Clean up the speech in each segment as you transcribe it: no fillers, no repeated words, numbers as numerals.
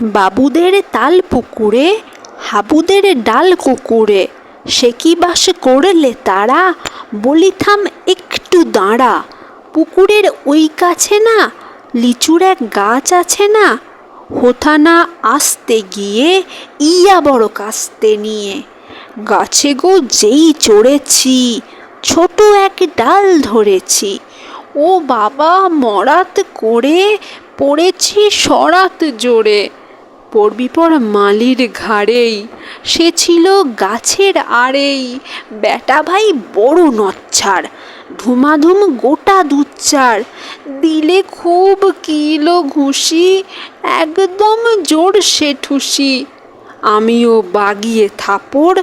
বাবুদের তাল পুকুরে, হাবুদের ডাল কুকুরে, সে কি বাস করলে তারা, বলিথাম একটু দাঁড়া। পুকুরের ওই কাছে না লিচুর এক গাছ আছে না, হোথা না আসতে গিয়ে ইয়া বড় কাস্তে নিয়ে। গাছে গো যেই চড়েছি, ছোট এক ডাল ধরেছি, ও বাবা মরাত করে পড়েছি সরাত জোরে। পড়বি পর মালির ঘাড়েই, সে ছিল গাছের আড়েই, বেটা ভাই বড় নচ্ছার, ধুমাধুম গোটা দুচ্চার, দিলে খুব কিলো ঘুষি, একদম জোর সে ঠুসি। আমিও বাগিয়ে থাপড়,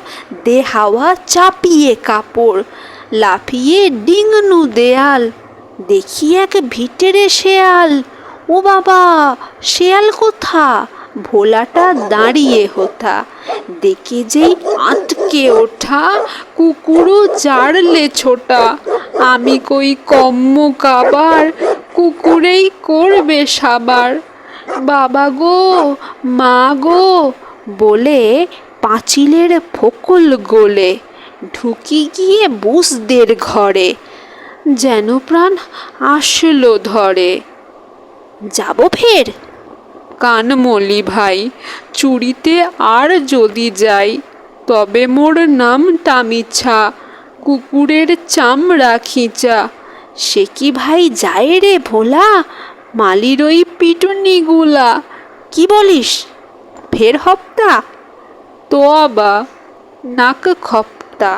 দে হাওয়া চাপিয়ে কাপড়, লাফিয়ে ডিঙনু দেয়াল, দেখি এক ভিটেরে শেয়াল। ও বাবা শেয়াল কোথা, ভোলাটা দাঁড়িয়ে হোথা, দেখে যেই আঁতকে ওঠা, কুকুরও জাড়লে ছোটা। আমি কই কম্ম কাবার, কুকুরেই করবে সাবার। বাবা গো মা গো বলে পাঁচিলের ফোকল গোলে ঢুকি গিয়ে বুসদের ঘরে, যেন প্রাণ আসলো ধরে। যাব ফের? কানমলি ভাই, চুরিতে আর যদি যাই, তবে মোর নামটা মিছা, কুকুরের চামড়া খিচা। সে কি ভাই যায় রে ভোলা, মালির ওই পিটুনিগুলা। কি বলিস ফের হপ্তা? তো আবা নাক খপ্তা।